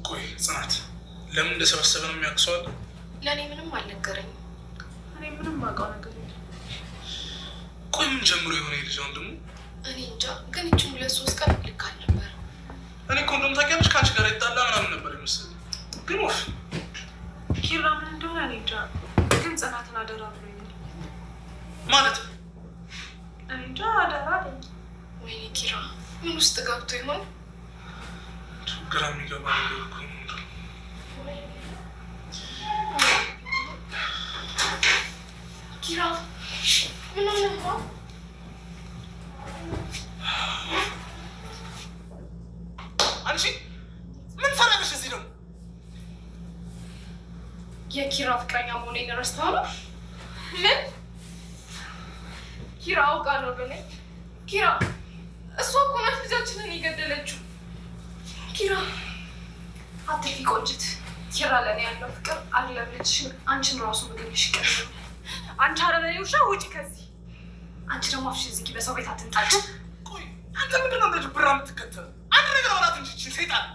ቆይ ጽናት ለምን እንደሰበሰበ ነው የሚያውቅሰዋል? ለእኔ ምንም አልነገረኝም። እኔ ምንም አውቀው ነገር የለም። ቆይ ምን ጀምሮ የሆነ የልጅ ወንድሙ? እኔ እንጃ፣ ግን ይችን 2-3 ቀን ልክ አልነበረ። እኔ እኮ እንደውም ታውቂያለሽ ከአንቺ ጋር ይጣላ ምናምን ነበር ይመስል፣ ግን ወፍ ኪራ ምን እንደሆነ እኔ እንጃ፣ ግን ጽናትን አደራ ብሎኛል። ማለት እኔ እንጃ አደራ አለኝ። ወይኔ ኪራ ምን ውስጥ ገብቶ ይሆን? ግራ የሚገባ ነገር እኮ ነው። ኪራ ምን ሆነ ነው? አንቺ ምን ፈረደሽ እዚህ ደግሞ? የኪራ ፍቅረኛ መሆኔን ረስተኸው ነው? ምን? ኪራ አውቃ ነው ብለኝ። ኪራ እሷ እኮ ናት ልጃችንን የገደለችው። ኪራ አትፊ ቆንጅት። ኪራ ለእኔ ያለው ፍቅር አለብልሽን አንቺን ራሱ ምግብሽ ይቀርብ። አንቺ አረመኔ ውሻ ውጪ ከዚህ። አንቺ ደግሞ አፍሽን ዝጊ፣ በሰው ቤት አትንጣጭ። ቆይ አንተ ምንድን ነው እንደዚህ ብራ የምትከተለው? አንድ ነገር በላት እንጂ ሰይጣን።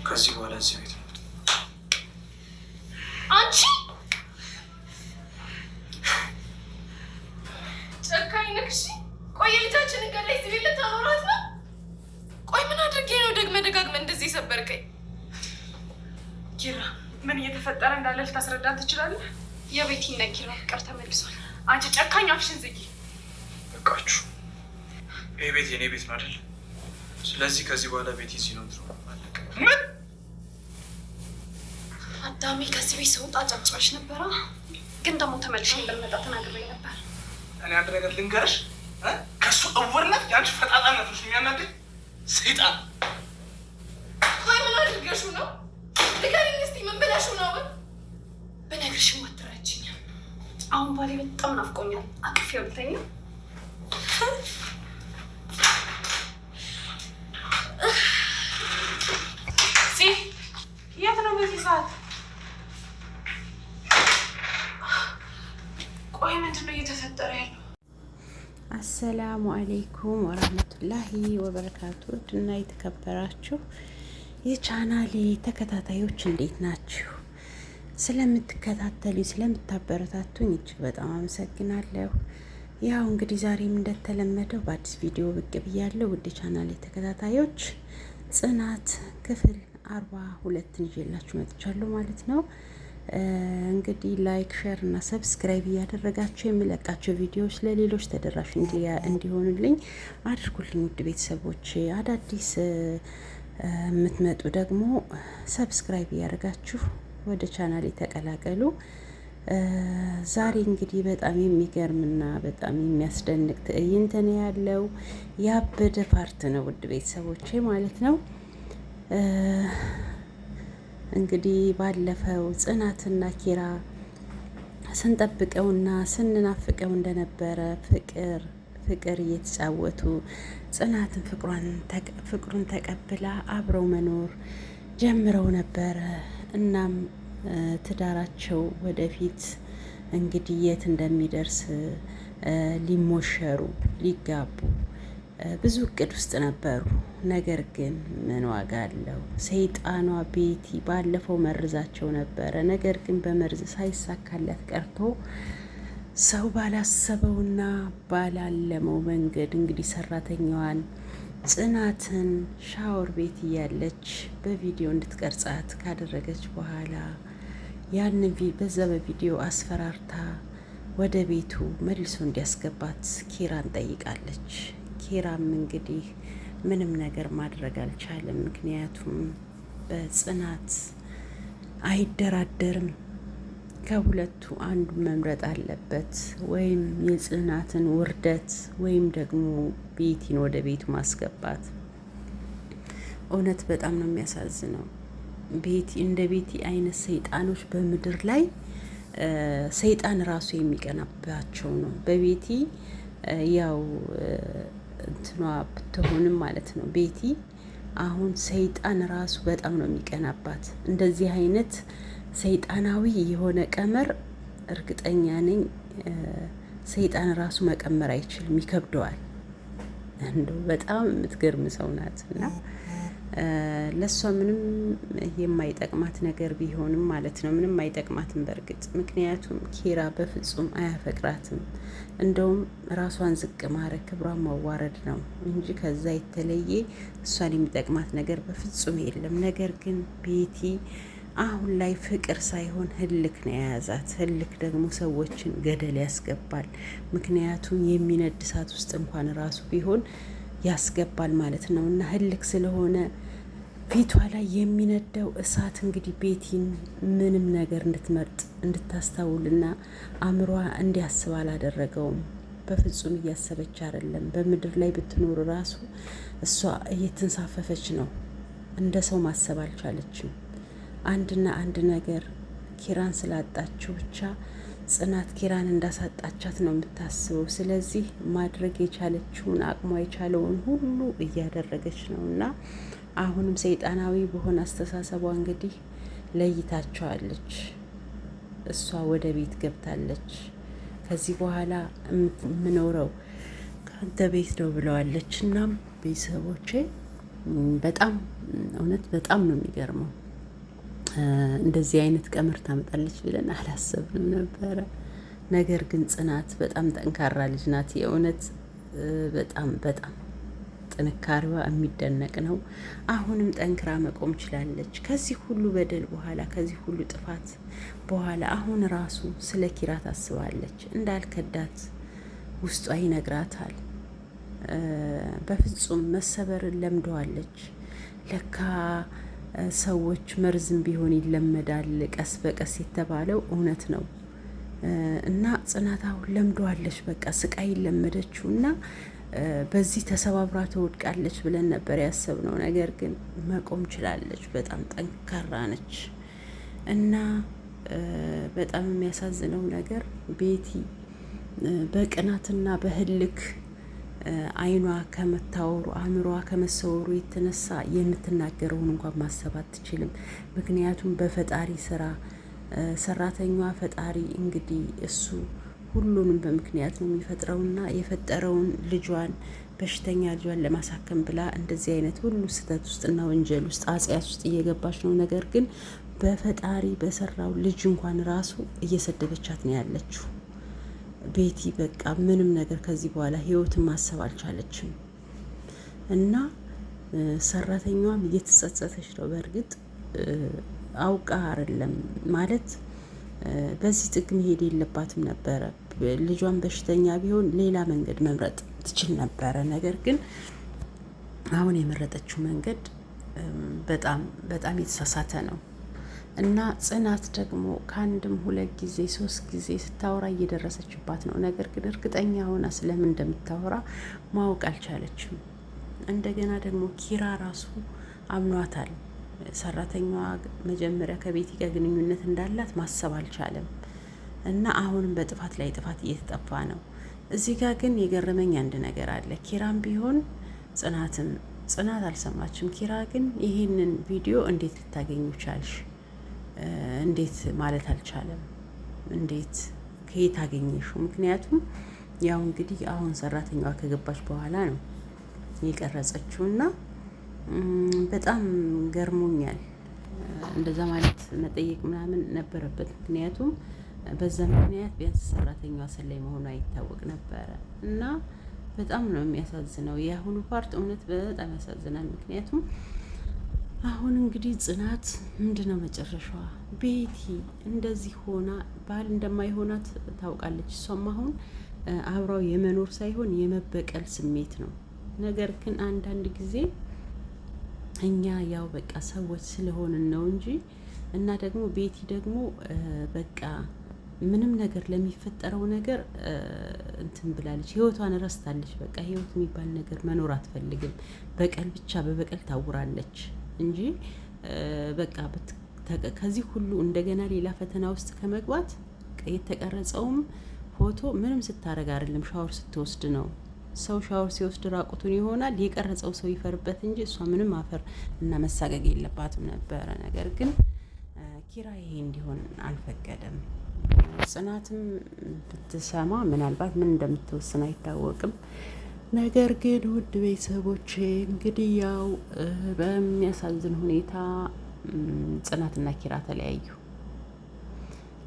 ከዚህ በኋላ እዚህ ቤት ነው አንቺ ጨካኝ ነሽ። ቆይ ልጃችንን ገላይ እዚህ ቤት ልታኖራት ነው? ቆይ ምን አድርጌ ነው ደግመህ እንደዚህ ሰበርከኝ? ኪራ ምን እየተፈጠረ እንዳለ ልታስረዳን ትችላለህ? የቤቲና ኪራ ፍቅር ተመልሷል። አንቺ ጨካኝ አፍሽን ዝጊ። በቃችሁ። ይሄ ቤት የኔ ቤት ነው አይደል? ስለዚህ ከዚህ በኋላ ቤት እዚህ ነው ትሮ አለቀ። ምን አዳሜ ከዚህ ቤት ስወጣ ጨብጨበሽ ነበረ፣ ግን ደግሞ ተመልሼ እንደምመጣ ተናግሬ ነበር። እኔ አንድ ነገር ልንገርሽ፣ ከሱ እውርነት የአንቺ ፈጣጣነት ነው የሚያናደኝ። ሰይጣን ቆይ ምን አድርገሽው ነው? ንገሪኝ እስኪ ምን ብለሽው ነው? ብነግርሽም አትረጂኝም። አሁን ባሌ በጣም ናፍቆኛል። አቅፌው ልተኛ። የት ነው በዚህ ሰዓት? ቆይ ምንድን ነው እየተፈጠረ ያለው? አሰላሙ አሌይኩም ወረህመቱላሂ ወበረካቱ። ውድና የተከበራችሁ የቻናሌ ተከታታዮች እንዴት ናችሁ? ስለምትከታተሉ ስለምታበረታቱኝ እጅግ በጣም አመሰግናለሁ። ያው እንግዲህ ዛሬም እንደተለመደው በአዲስ ቪዲዮ ብቅ ብያለሁ። ውድ ቻናሌ ተከታታዮች ጽናት ክፍል 42 ይዤላችሁ መጥቻለሁ ማለት ነው። እንግዲህ ላይክ፣ ሼር እና ሰብስክራይብ እያደረጋችሁ የሚለቃቸው ቪዲዮዎች ለሌሎች ተደራሽ እንዲሆኑልኝ አድርጉልኝ። ውድ ቤተሰቦች አዳዲስ የምትመጡ ደግሞ ሰብስክራይብ እያደረጋችሁ ወደ ቻናል ተቀላቀሉ። ዛሬ እንግዲህ በጣም የሚገርምና በጣም የሚያስደንቅ ትዕይንት ነው ያለው። ያበደ ፓርት ነው ውድ ቤተሰቦቼ ማለት ነው። እንግዲህ ባለፈው ጽናትና ኪራ ስንጠብቀውና ስንናፍቀው እንደነበረ ፍቅር እየተጫወቱ ጽናትን ፍቅሩን ተቀብላ አብረው መኖር ጀምረው ነበረ። እናም ትዳራቸው ወደፊት እንግዲህ የት እንደሚደርስ ሊሞሸሩ ሊጋቡ ብዙ እቅድ ውስጥ ነበሩ። ነገር ግን ምን ዋጋ አለው? ሰይጣኗ ቤቲ ባለፈው መርዛቸው ነበረ። ነገር ግን በመርዝ ሳይሳካለት ቀርቶ ሰው ባላሰበውና ባላለመው መንገድ እንግዲህ ሰራተኛዋን ጽናትን ሻወር ቤት እያለች በቪዲዮ እንድትቀርጻት ካደረገች በኋላ ያንን በዛ በቪዲዮ አስፈራርታ ወደ ቤቱ መልሶ እንዲያስገባት ኪራን ጠይቃለች። ኪራም እንግዲህ ምንም ነገር ማድረግ አልቻለም። ምክንያቱም በጽናት አይደራደርም። ከሁለቱ አንዱ መምረጥ አለበት። ወይም የጽናትን ውርደት ወይም ደግሞ ቤቲን ወደ ቤቱ ማስገባት። እውነት በጣም ነው የሚያሳዝነው። ቤቲ እንደ ቤቲ አይነት ሰይጣኖች በምድር ላይ ሰይጣን ራሱ የሚቀናባቸው ነው። በቤቲ ያው እንትኗ ብትሆንም ማለት ነው። ቤቲ አሁን ሰይጣን ራሱ በጣም ነው የሚቀናባት። እንደዚህ አይነት ሰይጣናዊ የሆነ ቀመር እርግጠኛ ነኝ ሰይጣን ራሱ መቀመር አይችልም፣ ይከብደዋል። እንደው በጣም የምትገርም ሰው ናት እና ለሷ ምንም የማይጠቅማት ነገር ቢሆንም ማለት ነው። ምንም አይጠቅማትም በእርግጥ ምክንያቱም ኪራ በፍጹም አያፈቅራትም። እንደውም ራሷን ዝቅ ማድረግ ክብሯን ማዋረድ ነው እንጂ ከዛ የተለየ እሷን የሚጠቅማት ነገር በፍጹም የለም። ነገር ግን ቤቲ አሁን ላይ ፍቅር ሳይሆን ህልክ ነው የያዛት። ህልክ ደግሞ ሰዎችን ገደል ያስገባል። ምክንያቱም የሚነድ እሳት ውስጥ እንኳን ራሱ ቢሆን ያስገባል ማለት ነው። እና ህልክ ስለሆነ ፊቷ ላይ የሚነደው እሳት እንግዲህ ቤቲን ምንም ነገር እንድትመርጥ እንድታስታውልና አእምሯ እንዲያስብ አላደረገውም። በፍጹም እያሰበች አይደለም። በምድር ላይ ብትኖር ራሱ እሷ እየተንሳፈፈች ነው። እንደ ሰው ማሰብ አልቻለችም። አንድና አንድ ነገር ኪራን ስላጣችው ብቻ ጽናት ኪራን እንዳሳጣቻት ነው የምታስበው። ስለዚህ ማድረግ የቻለችውን አቅሟ የቻለውን ሁሉ እያደረገች ነው እና አሁንም ሰይጣናዊ በሆነ አስተሳሰቧ እንግዲህ ለይታቸዋለች። እሷ ወደ ቤት ገብታለች። ከዚህ በኋላ የምኖረው ከአንተ ቤት ነው ብለዋለች። እናም ቤተሰቦቼ በጣም እውነት በጣም ነው የሚገርመው። እንደዚህ አይነት ቀመር ታመጣለች ብለን አላሰብንም ነበረ። ነገር ግን ጽናት በጣም ጠንካራ ልጅ ናት። የእውነት በጣም በጣም ጥንካሬዋ የሚደነቅ ነው። አሁንም ጠንክራ መቆም ችላለች። ከዚህ ሁሉ በደል በኋላ ከዚህ ሁሉ ጥፋት በኋላ አሁን ራሱ ስለ ኪራ ታስባለች። እንዳልከዳት ውስጧ ይነግራታል። በፍጹም መሰበርን ለምደዋለች። ለካ ሰዎች መርዝም ቢሆን ይለመዳል ቀስ በቀስ የተባለው እውነት ነው። እና ጽናት አሁን ለምደዋለች። በቃ ስቃይ ለመደችው እና በዚህ ተሰባብራ ትወድቃለች ብለን ነበር ያሰብነው። ነገር ግን መቆም ችላለች። በጣም ጠንካራ ነች። እና በጣም የሚያሳዝነው ነገር ቤቲ በቅናትና በህልክ አይኗ ከመታወሩ አእምሯ ከመሰወሩ የተነሳ የምትናገረውን እንኳን ማሰብ አትችልም። ምክንያቱም በፈጣሪ ስራ ሰራተኛዋ ፈጣሪ እንግዲህ እሱ ሁሉንም በምክንያት ነው የሚፈጥረውና የፈጠረውን ልጇን በሽተኛ ልጇን ለማሳከም ብላ እንደዚህ አይነት ሁሉ ስህተት ውስጥና ወንጀል ውስጥ ኃጢአት ውስጥ እየገባች ነው። ነገር ግን በፈጣሪ በሰራው ልጅ እንኳን ራሱ እየሰደበቻት ነው ያለችው ቤቲ። በቃ ምንም ነገር ከዚህ በኋላ ህይወትን ማሰብ አልቻለችም እና ሰራተኛዋም እየተጸጸተች ነው። በእርግጥ አውቃ አይደለም ማለት በዚህ ጥግ መሄድ የለባትም ነበረ። ልጇን በሽተኛ ቢሆን ሌላ መንገድ መምረጥ ትችል ነበረ። ነገር ግን አሁን የመረጠችው መንገድ በጣም በጣም የተሳሳተ ነው እና ጽናት ደግሞ ከአንድም 2 ጊዜ 3 ጊዜ ስታወራ እየደረሰችባት ነው። ነገር ግን እርግጠኛ ሆና ስለምን እንደምታወራ ማወቅ አልቻለችም። እንደገና ደግሞ ኪራ ራሱ አምኗታል። ሰራተኛዋ መጀመሪያ ከቤቲ ጋር ግንኙነት እንዳላት ማሰብ አልቻለም እና አሁንም በጥፋት ላይ ጥፋት እየተጠፋ ነው። እዚህ ጋር ግን የገረመኝ አንድ ነገር አለ። ኪራም ቢሆን ጽናት አልሰማችም። ኪራ ግን ይሄንን ቪዲዮ እንዴት ልታገኙ ቻልሽ? እንዴት ማለት አልቻለም። እንዴት ከየት አገኘሽው? ምክንያቱም ያው እንግዲህ አሁን ሰራተኛዋ ከገባች በኋላ ነው የቀረጸችው እና በጣም ገርሞኛል። እንደዛ ማለት መጠየቅ ምናምን ነበረበት። ምክንያቱም በዛ ምክንያት ቢያንስ ሰራተኛዋ ሰላይ መሆኗ ይታወቅ ነበረ እና በጣም ነው የሚያሳዝነው። የአሁኑ ፓርት እውነት በጣም ያሳዝናል። ምክንያቱም አሁን እንግዲህ ጽናት ምንድነው መጨረሻዋ? ቤቲ እንደዚህ ሆና ባል እንደማይሆናት ታውቃለች። እሷም አሁን አብራው የመኖር ሳይሆን የመበቀል ስሜት ነው። ነገር ግን አንዳንድ ጊዜ እኛ ያው በቃ ሰዎች ስለሆንን ነው እንጂ እና ደግሞ ቤቲ ደግሞ በቃ ምንም ነገር ለሚፈጠረው ነገር እንትን ብላለች። ህይወቷን ረስታለች። በቃ ህይወት የሚባል ነገር መኖር አትፈልግም። በቀል ብቻ በበቀል ታውራለች እንጂ በቃ ከዚህ ሁሉ እንደገና ሌላ ፈተና ውስጥ ከመግባት የተቀረጸውም ፎቶ ምንም ስታረግ አይደለም፣ ሻወር ስትወስድ ነው። ሰው ሻወር ሲወስድ ራቁቱን ይሆናል። የቀረጸው ሰው ይፈርበት እንጂ እሷ ምንም አፈር እና መሳቀቅ የለባትም ነበረ። ነገር ግን ኪራ ይሄ እንዲሆን አልፈቀደም። ጽናትም ብትሰማ ምናልባት ምን እንደምትወስን አይታወቅም። ነገር ግን ውድ ቤተሰቦቼ እንግዲህ ያው በሚያሳዝን ሁኔታ ጽናትና ኪራ ተለያዩ።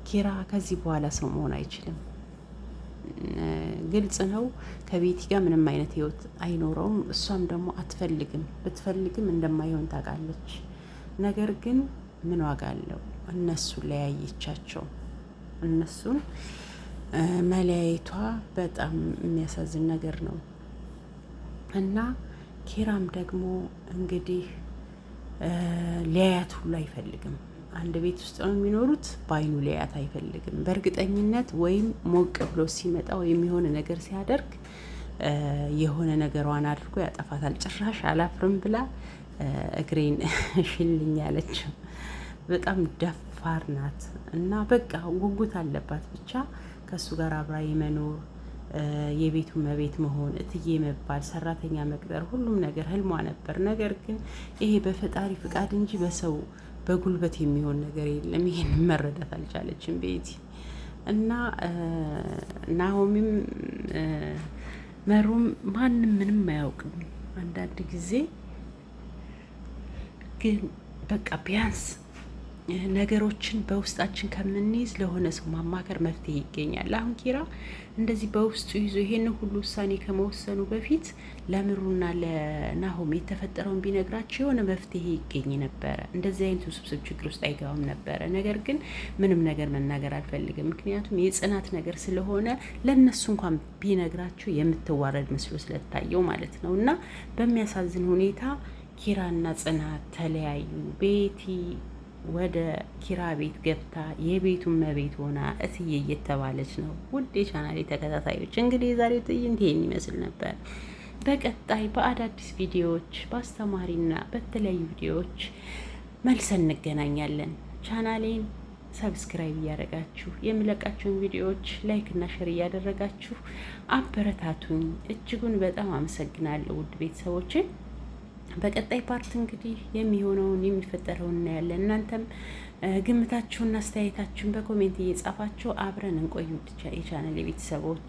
ኪራ ከዚህ በኋላ ሰው መሆን አይችልም። ግልጽ ነው። ከቤቲ ጋር ምንም አይነት ህይወት አይኖረውም። እሷም ደግሞ አትፈልግም። ብትፈልግም እንደማይሆን ታውቃለች። ነገር ግን ምን ዋጋ አለው? እነሱን ለያየቻቸው። እነሱን መለያየቷ በጣም የሚያሳዝን ነገር ነው እና ኪራም ደግሞ እንግዲህ ሊያያት ሁሉ አይፈልግም። አንድ ቤት ውስጥ ነው የሚኖሩት። በአይኑ ሊያያት አይፈልግም በእርግጠኝነት። ወይም ሞቅ ብሎ ሲመጣ ወይም የሆነ ነገር ሲያደርግ የሆነ ነገሯን አድርጎ ያጠፋታል። ጭራሽ አላፍርም ብላ እግሬን ሽልኝ ያለችው በጣም ደፋር ናት እና በቃ ጉጉት አለባት ብቻ ከእሱ ጋር አብራ የመኖር የቤቱ መቤት መሆን፣ እትዬ መባል፣ ሰራተኛ መቅጠር፣ ሁሉም ነገር ህልሟ ነበር። ነገር ግን ይሄ በፈጣሪ ፍቃድ እንጂ በሰው በጉልበት የሚሆን ነገር የለም። ይሄን መረዳት አልቻለችም ቤቲ እና ናሆሚም መሩም ማንም ምንም አያውቅም። አንዳንድ ጊዜ ግን በቃ ቢያንስ ነገሮችን በውስጣችን ከምንይዝ ለሆነ ሰው ማማከር መፍትሄ ይገኛል። አሁን ኪራ እንደዚህ በውስጡ ይዞ ይሄን ሁሉ ውሳኔ ከመወሰኑ በፊት ለምሩና ለናሆም የተፈጠረውን ቢነግራቸው የሆነ መፍትሄ ይገኝ ነበረ። እንደዚህ አይነት ውስብስብ ችግር ውስጥ አይገባም ነበረ። ነገር ግን ምንም ነገር መናገር አልፈልግም። ምክንያቱም የጽናት ነገር ስለሆነ ለእነሱ እንኳን ቢነግራቸው የምትዋረድ መስሎ ስለታየው ማለት ነው። እና በሚያሳዝን ሁኔታ ኪራና ጽናት ተለያዩ። ቤቲ ወደ ኪራ ቤት ገብታ የቤቱን መቤት ሆና እትዬ እየተባለች ነው። ውድ የቻናሌ ተከታታዮች እንግዲህ የዛሬው ትዕይንት ይሄን ይመስል ነበር። በቀጣይ በአዳዲስ ቪዲዮዎች በአስተማሪና በተለያዩ ቪዲዮዎች መልሰን እንገናኛለን። ቻናሌን ሰብስክራይብ እያደረጋችሁ የምለቃቸውን ቪዲዮዎች ላይክ እና ሼር እያደረጋችሁ አበረታቱኝ። እጅጉን በጣም አመሰግናለሁ ውድ ቤተሰቦቼ። በቀጣይ ፓርት እንግዲህ የሚሆነውን የሚፈጠረውን እናያለን። እናንተም ግምታችሁና አስተያየታችሁን በኮሜንት እየጻፋችሁ አብረን እንቆይ የቻናል ቤተሰቦች።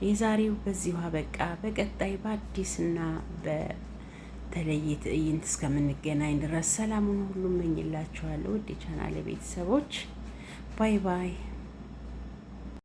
የዛሬው በዚሁ አበቃ። በቀጣይ በአዲስና በተለየ ትዕይንት እስከምንገናኝ ድረስ ሰላሙን ሁሉ እመኝላችኋለሁ ውድ የቻናል ቤተሰቦች። ባይ ባይ።